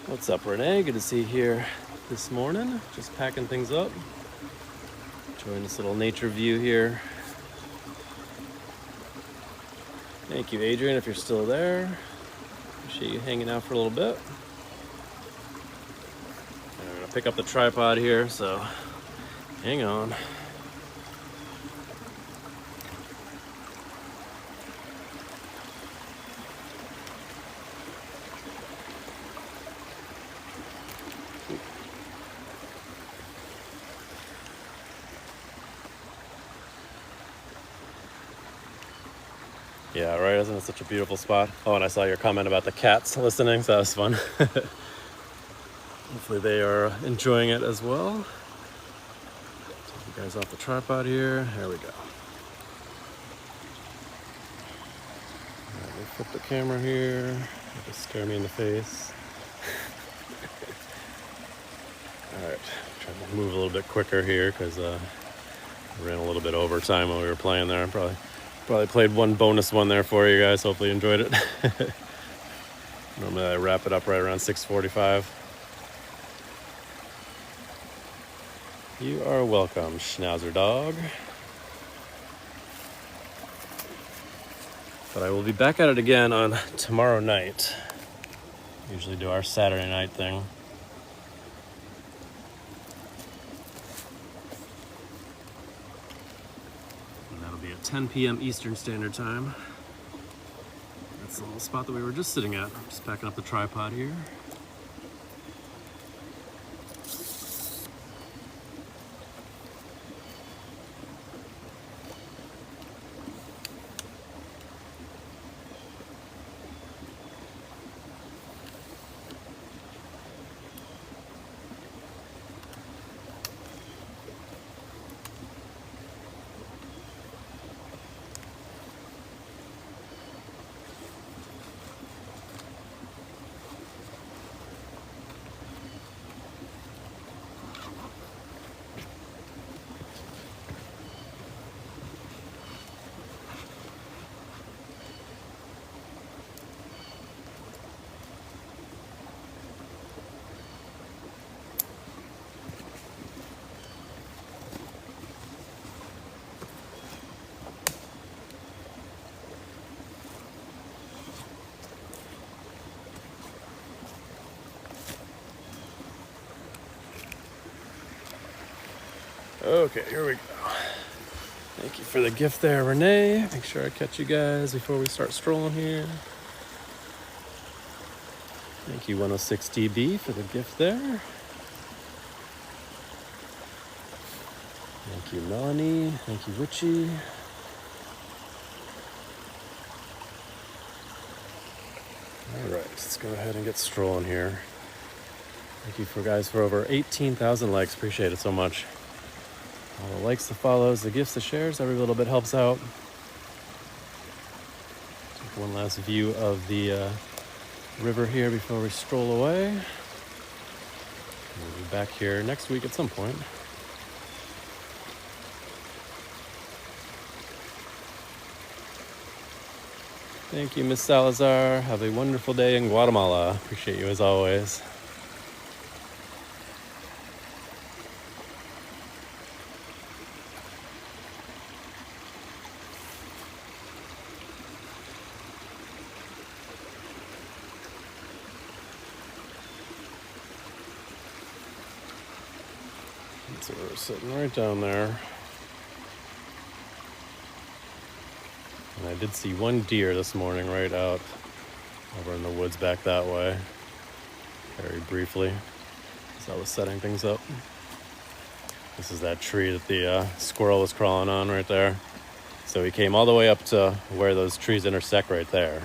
[SPEAKER 1] What's up, Renee? Good to see you here this morning. Just packing things up. Enjoying this little nature view here. Thank you, Adrian, if you're still there. Appreciate you hanging out for a little bit. I'm gonna pick up the tripod here, so hang on. Yeah, right, isn't it such a beautiful spot? Oh, and I saw your comment about the cats listening, so that was fun. Hopefully they are enjoying it as well. Take you guys off the tripod here. There we go. All right, we'll flip the camera here. Just stare me in the face. All right, trying to move a little bit quicker here because I ran a little bit over time while we were playing there. Probably played one bonus one there for you guys. Hopefully you enjoyed it. Normally I wrap it up right around 6:45. You are welcome, Schnauzer dog. But I will be back at it again on tomorrow night. Usually do our Saturday night thing. And that'll be at 10 p.m. Eastern Standard Time. That's the little spot that we were just sitting at. I'm just packing up the tripod here. Okay, here we go. Thank you for the gift there, Renee. Make sure I catch you guys before we start strolling here. Thank you, 106DB, for the gift there. Thank you, Melanie. Thank you, Witchy. All right, let's go ahead and get strolling here. Thank you for over 18,000 likes. Appreciate it so much. All the likes, the follows, the gifts, the shares, every little bit helps out. Take one last view of the river here before we stroll away. We'll be back here next week at some point. Thank you, Miss Salazar. Have a wonderful day in Guatemala. Appreciate you as always. So we're sitting right down there. And I did see one deer this morning right out over in the woods back that way, very briefly, as I was setting things up. This is that tree that the squirrel was crawling on right there. So he came all the way up to where those trees intersect right there.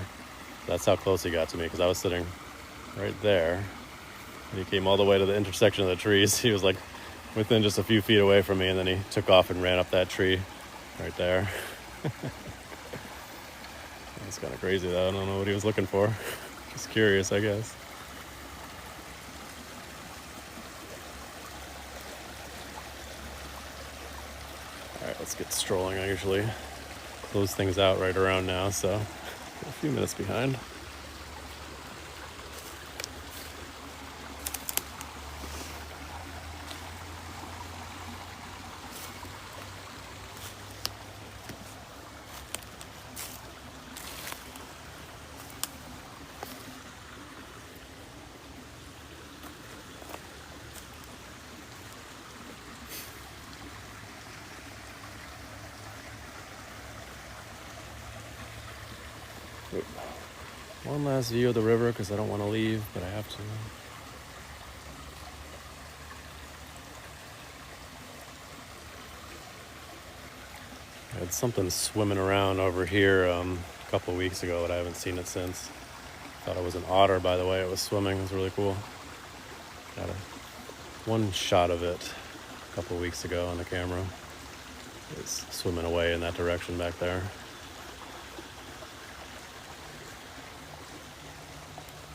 [SPEAKER 1] That's how close he got to me, because I was sitting right there. And he came all the way to the intersection of the trees. He was like within just a few feet away from me, and then he took off and ran up that tree right there. It's kind of crazy though. I don't know what he was looking for. Just curious, I guess. All right, let's get strolling. I usually close things out right around now, so a few minutes behind. One last view of the river because I don't want to leave, but I have to. I had something swimming around over here a couple of weeks ago, but I haven't seen it since. Thought it was an otter, by the way. It was swimming. It was really cool. Got one shot of it a couple of weeks ago on the camera. It's swimming away in that direction back there.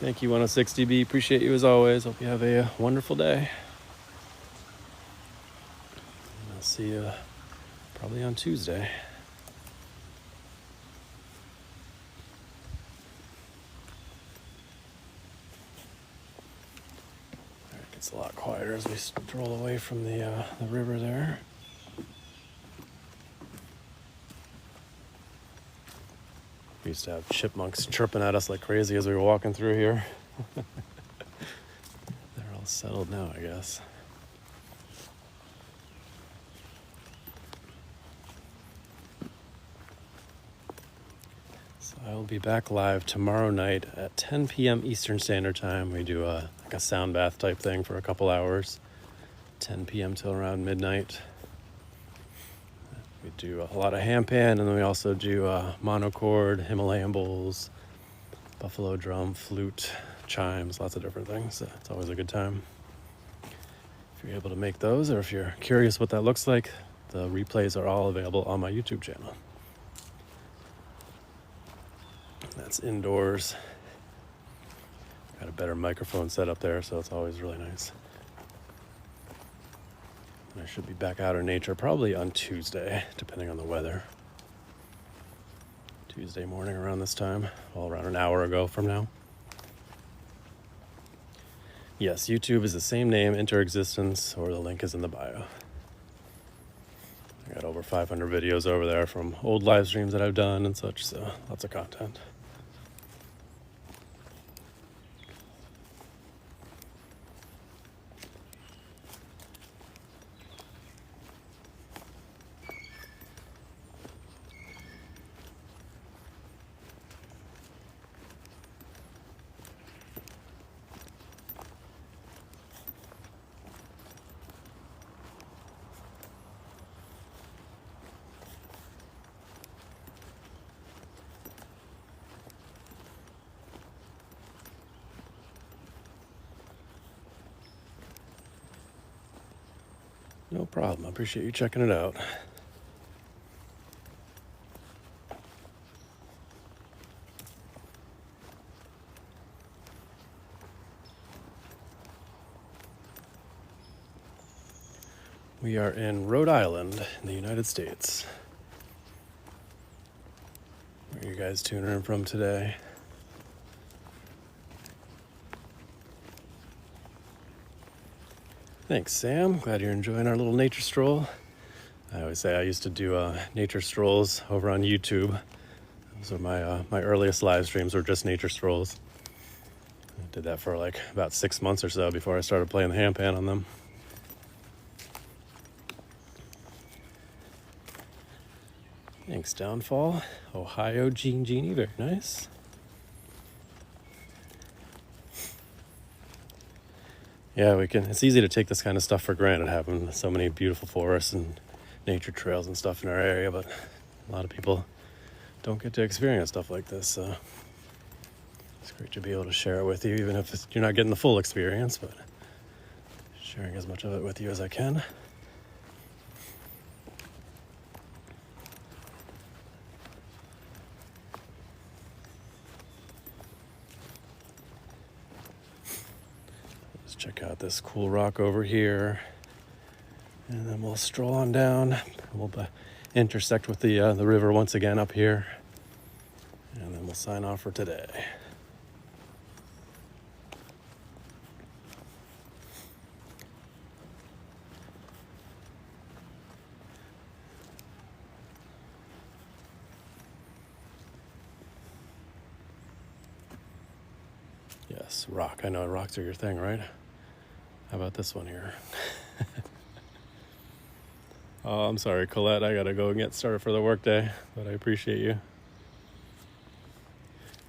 [SPEAKER 1] Thank you, 106DB. Appreciate you as always. Hope you have a wonderful day. I'll see you probably on Tuesday. It gets a lot quieter as we stroll away from the river there. We used to have chipmunks chirping at us like crazy as we were walking through here. They're all settled now, I guess. So I will be back live tomorrow night at 10 p.m. Eastern Standard Time. We do like a sound bath type thing for a couple hours, 10 p.m. till around midnight. We do a lot of handpan, and then we also do monochord, Himalayan bowls, buffalo drum, flute, chimes, lots of different things. So it's always a good time. If you're able to make those, or if you're curious what that looks like, the replays are all available on my YouTube channel. That's indoors. Got a better microphone set up there, so it's always really nice. I should be back out in nature probably on Tuesday, depending on the weather. Tuesday morning around this time, well, around an hour ago from now. Yes, YouTube is the same name, Enter Existence, or the link is in the bio. I got over 500 videos over there from old live streams that I've done and such, so lots of content. No problem. I appreciate you checking it out. We are in Rhode Island in the United States. Where are you guys tuning in from today? Thanks, Sam. Glad you're enjoying our little nature stroll. I always say I used to do nature strolls over on YouTube. Those are my earliest live streams were just nature strolls. I did that for like about 6 months or so before I started playing the handpan on them. Thanks, Downfall. Ohio Jeannie, very nice. Yeah, it's easy to take this kind of stuff for granted, having so many beautiful forests and nature trails and stuff in our area, but a lot of people don't get to experience stuff like this, so it's great to be able to share it with you, even if you're not getting the full experience, but sharing as much of it with you as I can. Let's check out this cool rock over here, and then we'll stroll on down. We'll intersect with the river once again up here, and then we'll sign off for today. Yes, rock. I know rocks are your thing, right? How about this one here? Oh, I'm sorry, Colette. I gotta go and get started for the workday, but I appreciate you.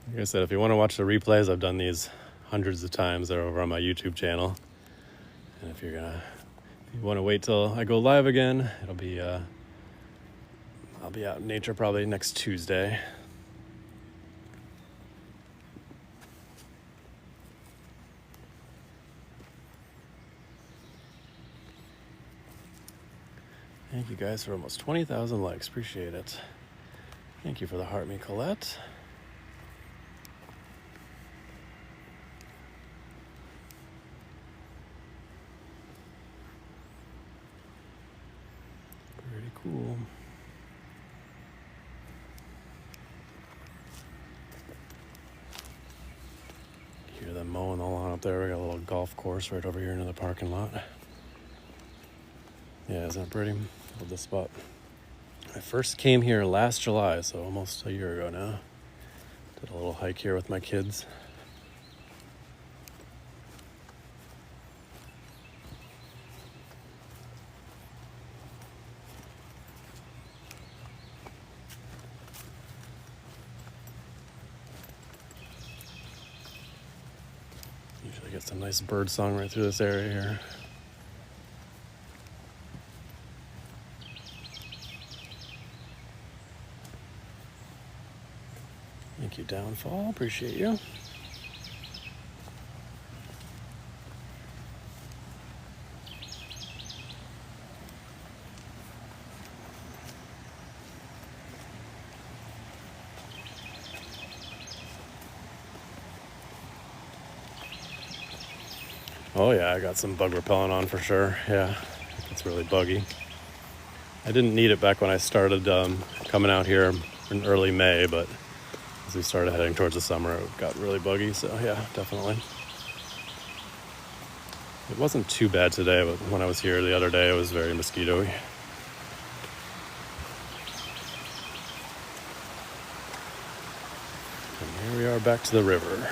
[SPEAKER 1] Like I said, if you want to watch the replays, I've done these hundreds of times. They're over on my YouTube channel. And if you want to wait till I go live again, it'll be I'll be out in nature probably next Tuesday. Thank you guys for almost 20,000 likes. Appreciate it. Thank you for the heart, me, Colette. Pretty cool. Hear them mowing the lawn up there. We got a little golf course right over here into the parking lot. Yeah, isn't that pretty? Love this spot. I first came here last July, so almost a year ago now. Did a little hike here with my kids. Usually get some nice bird song right through this area here. Thank you, Downfall. Appreciate you. Oh yeah, I got some bug repellent on for sure. Yeah, it's really buggy. I didn't need it back when I started coming out here in early May, but as we started heading towards the summer, it got really buggy, so yeah, definitely. It wasn't too bad today, but when I was here the other day, it was very mosquito-y. And here we are back to the river.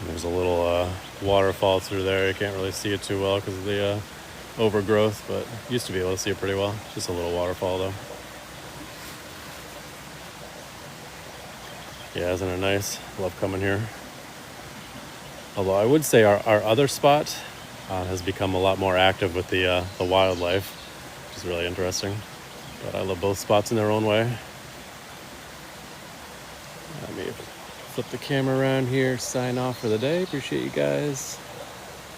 [SPEAKER 1] There's a little waterfall through there. You can't really see it too well because of the overgrowth, but used to be able to see it pretty well. Just a little waterfall though. Yeah, isn't it nice? Love coming here. Although I would say our other spot has become a lot more active with the wildlife, which is really interesting. But I love both spots in their own way. Let me flip the camera around here, sign off for the day. Appreciate you guys.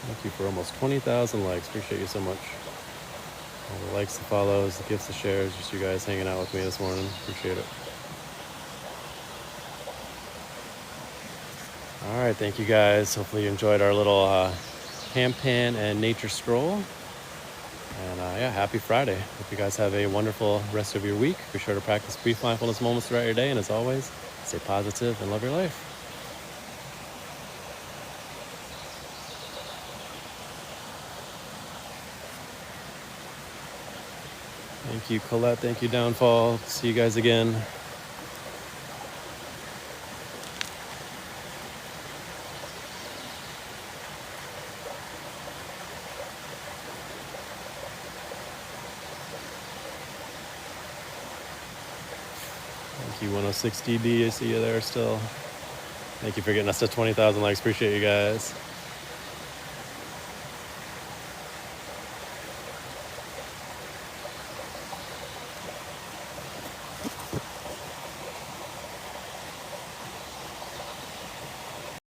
[SPEAKER 1] Thank you for almost 20,000 likes. Appreciate you so much. All the likes, the follows, the gifts, the shares, just you guys hanging out with me this morning. Appreciate it. All right, thank you guys. Hopefully you enjoyed our little Handpan and nature stroll. And yeah, happy Friday. Hope you guys have a wonderful rest of your week. Be sure to practice brief mindfulness moments throughout your day. And as always, stay positive and love your life. Thank you, Colette. Thank you, Downfall. See you guys again. Thank you, 106 DB. I see you there still. Thank you for getting us to 20,000 likes. Appreciate you guys.